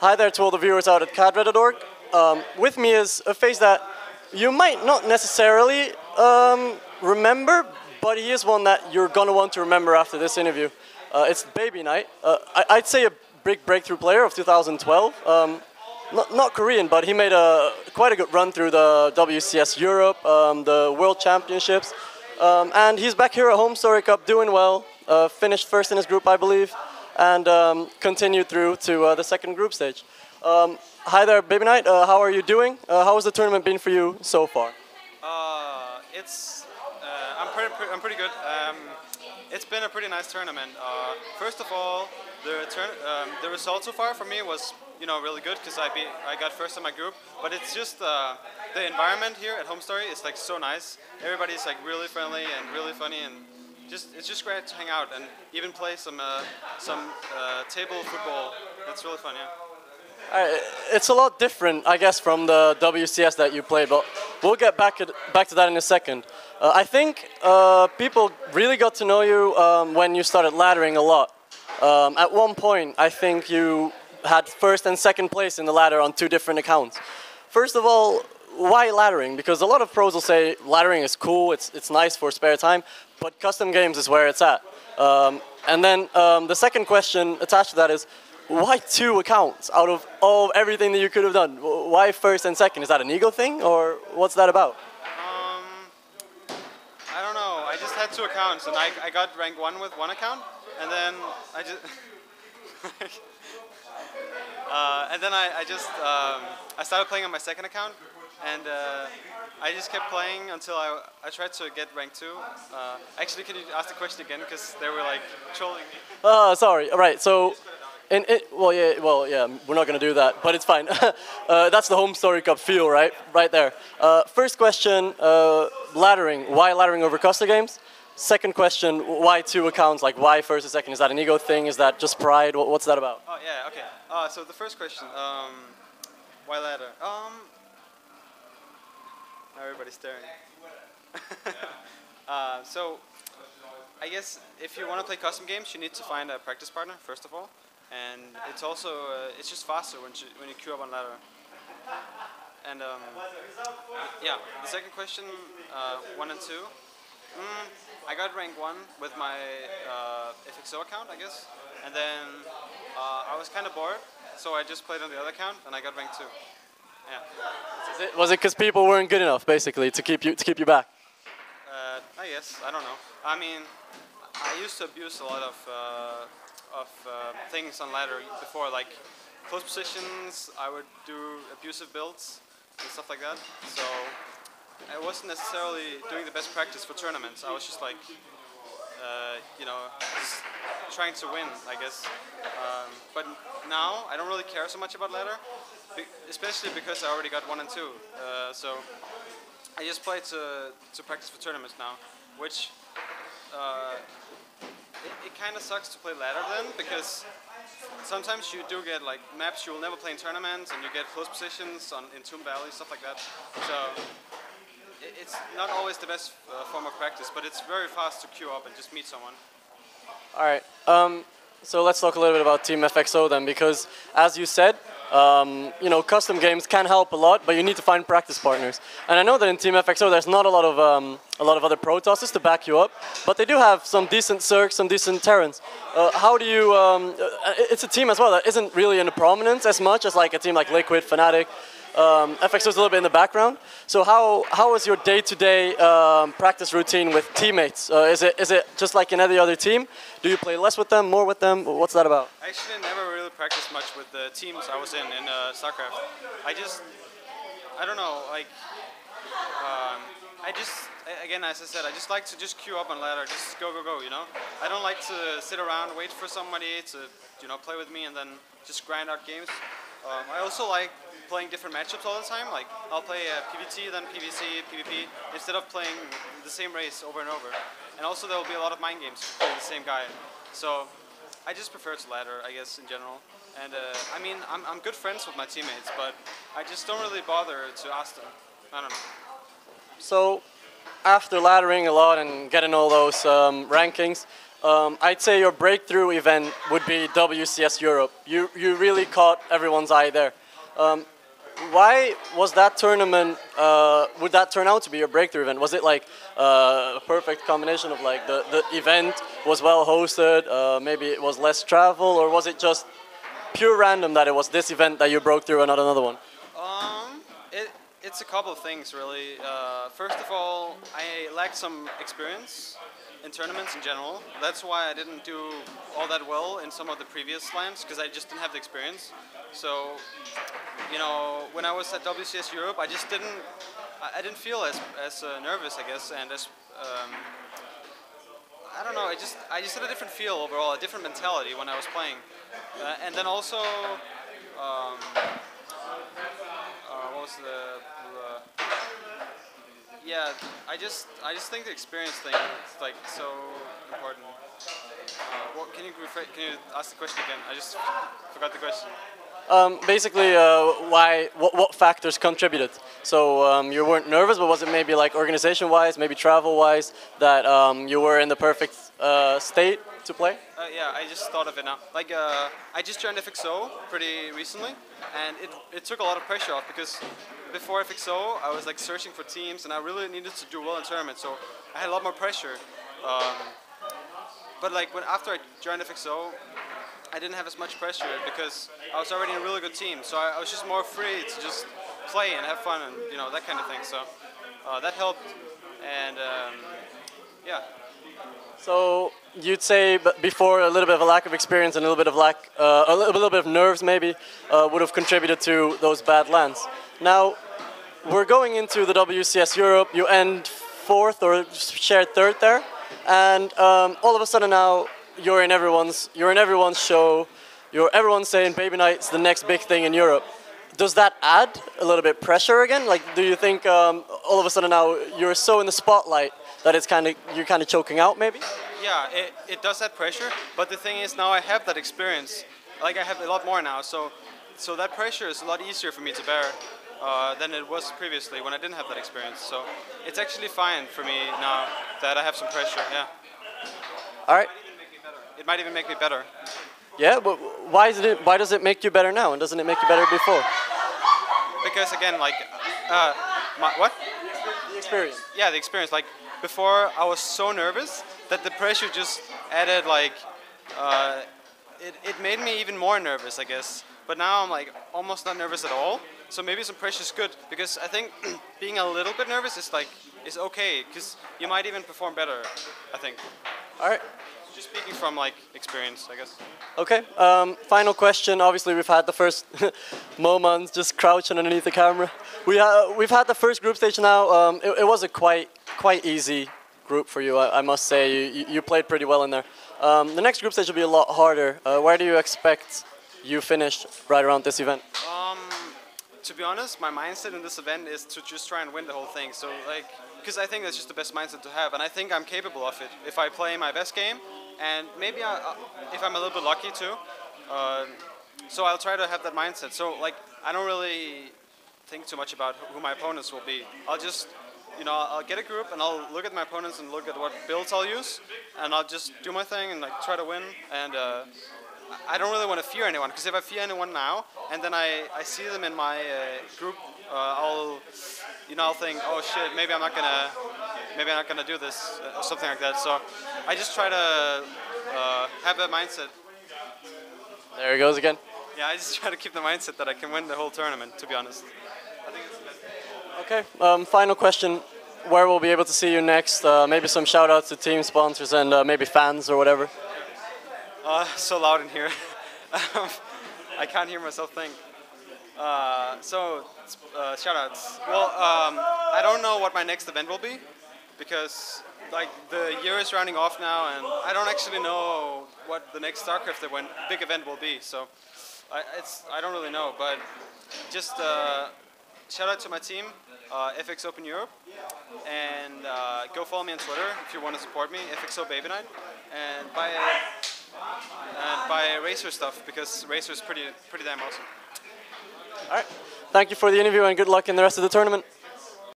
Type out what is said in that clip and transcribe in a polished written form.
Hi there to all the viewers out at cadred.org. With me is a face that you might not necessarily remember, but he is one that you're going to want to remember after this interview. It's BabyKnight. I'd say a big breakthrough player of 2012. Not Korean, but he made quite a good run through the WCS Europe, the World Championships. And he's back here at Home Story Cup doing well. Finished first in his group, I believe, and continued through to the second group stage. Hi there, BabyKnight. How are you doing? How has the tournament been for you so far? I'm pretty good. It's been a pretty nice tournament. First of all, the result so far for me was really good because I got first in my group. But it's just the environment here at Home Story is like so nice. Everybody's like really friendly and really funny, and it's just great to hang out and even play some table football. It's really fun, yeah. It's a lot different, I guess, from the WCS that you played, but we'll get back to that in a second. I think people really got to know you when you started laddering a lot. At one point, I think you had first and second place in the ladder on 2 different accounts. First of all, why laddering? Because a lot of pros will say laddering is cool, it's nice for spare time, but custom games is where it's at. And then the second question attached to that is, why 2 accounts out of everything that you could have done? Why first and second? Is that an ego thing, or what's that about? I don't know. I just had 2 accounts, and I got rank 1 with 1 account, and then I just I started playing on my second account, and I just kept playing until I tried to get rank 2. Actually, can you ask the question again, because they were like trolling me? Sorry. All right. So. Well, yeah, we're not going to do that, but it's fine. That's the Home Story Cup feel, right? Right there. First question, laddering. Why laddering over custom games? Second question, why 2 accounts? Like, why first and second? Is that an ego thing? Is that just pride? What's that about? Oh, yeah, okay. So the first question, why ladder? Everybody's staring. So, I guess if you want to play custom games, you need to find a practice partner, first of all. And it's also, it's just faster when you queue up on ladder. And yeah, the second question, 1 and 2. I got rank 1 with my FXO account, I guess. And then I was kind of bored, so I just played on the other account, and I got rank 2. Yeah. Was it because people weren't good enough, basically, to keep you back? I guess, I don't know. I mean, I used to abuse a lot of things on ladder before, like close positions. I would do abusive builds and stuff like that. So I wasn't necessarily doing the best practice for tournaments. I was just like, just trying to win, I guess. But now I don't really care so much about ladder, especially because I already got 1 and 2. So I just play to practice for tournaments now, which. It kind of sucks to play ladder then, because sometimes you do get like maps you will never play in tournaments, and you get close positions in Tomb Valley, stuff like that. So it's not always the best form of practice, but it's very fast to queue up and just meet someone. All right. So let's talk a little bit about Team FXO then, because as you said, custom games can help a lot, but you need to find practice partners. And I know that in Team FXO there's not a lot of other pro tosses to back you up, but they do have some decent Cirques, some decent Terrans. How do you? It's a team as well that isn't really in the prominence as much as like a team like Liquid, Fnatic. FXO is a little bit in the background. So how is your day-to-day practice routine with teammates? Is it just like in any other team? Do you play less with them, more with them? What's that about? I actually never really practiced much with the teams I was in StarCraft. I don't know, like, again, as I said, I just like to just queue up on ladder, just go, you know? I don't like to sit around, wait for somebody to, play with me and then just grind out games. I also like playing different matchups all the time. Like, I'll play PvT, then PvC, PvP, instead of playing the same race over and over. And also there will be a lot of mind games playing the same guy. So I just prefer to ladder, I guess, in general. And I mean, I'm good friends with my teammates, but I just don't really bother to ask them. I don't know. So after laddering a lot and getting all those rankings, I'd say your breakthrough event would be WCS Europe. You really caught everyone's eye there. Why was that tournament? Would that turn out to be your breakthrough event? Was it like a perfect combination of like the event was well hosted, maybe it was less travel, or was it just pure random that it was this event that you broke through and not another one? It's a couple of things really. First of all, I lacked some experience in tournaments in general. That's why I didn't do all that well in some of the previous slams, because I just didn't have the experience. So, you know, when I was at WCS Europe, I didn't feel as nervous, I guess, and as I don't know. I just had a different feel overall, a different mentality when I was playing, and then also. What was the yeah, I just think the experience thing is like so important. Can you ask the question again? I just forgot the question. Basically, what factors contributed? So you weren't nervous, but was it maybe like organization-wise, maybe travel-wise, that you were in the perfect state to play? Yeah, I just thought of it now. Like, I just joined FXO pretty recently, and it took a lot of pressure off, because before FXO, I was like searching for teams, and I really needed to do well in tournaments, so I had a lot more pressure. But like after I joined FXO, I didn't have as much pressure because I was already in a really good team, so I was just more free to just play and have fun and that kind of thing. So that helped, and yeah. So you'd say before a little bit of a lack of experience and a little bit of a little bit of nerves maybe would have contributed to those bad lands. Now we're going into the WCS Europe. You end 4th or shared 3rd there, and all of a sudden now you're in everyone's show. Everyone's saying BabyKnight's the next big thing in Europe. Does that add a little bit pressure again? Like, do you think all of a sudden now you're so in the spotlight that you're kind of choking out maybe? Yeah, it does add pressure, but the thing is now I have that experience. Like, I have a lot more now, so that pressure is a lot easier for me to bear than it was previously when I didn't have that experience. So it's actually fine for me now that I have some pressure. Yeah. All right. It might even make me better. Yeah, but why does it make you better now, and doesn't it make you better before? Because again, like, what? The experience. Yeah, the experience. Like, before I was so nervous that the pressure just added, like, it made me even more nervous, I guess. But now I'm like almost not nervous at all. So maybe some pressure is good, because I think being a little bit nervous is okay, because you might even perform better, I think. All right. Just speaking from like experience, I guess. Okay. Final question. Obviously, we've had the first moments just crouching underneath the camera. We've had the first group stage now. It was a quite easy group for you, I must say. You played pretty well in there. The next group stage will be a lot harder. Where do you expect you finish right around this event? To be honest, my mindset in this event is to just try and win the whole thing. So like, because I think that's just the best mindset to have, and I think I'm capable of it if I play my best game, and maybe if I'm a little bit lucky too. So I'll try to have that mindset. So like, I don't really think too much about who my opponents will be. I'll just, I'll get a group and I'll look at my opponents and look at what builds I'll use, and I'll just do my thing and like try to win. And I don't really want to fear anyone, because if I fear anyone now and then I see them in my group, I'll think, oh shit, maybe I'm not gonna do this or something like that. So I just try to have that mindset. There he goes again. Yeah, I just try to keep the mindset that I can win the whole tournament, to be honest. I think it's the best. Okay, final question. Where we'll be able to see you next? Maybe some shout outs to team sponsors and maybe fans or whatever. So loud in here. I can't hear myself think. Shout outs. Well, I don't know what my next event will be, because like the year is rounding off now, and I don't actually know what the next StarCraft big event will be. So I don't really know, but just shout out to my team, FX Open Europe, and go follow me on Twitter if you want to support me, FXO BabyKnight, and buy Racer stuff, because Racer is pretty damn awesome. All right. Thank you for the interview and good luck in the rest of the tournament.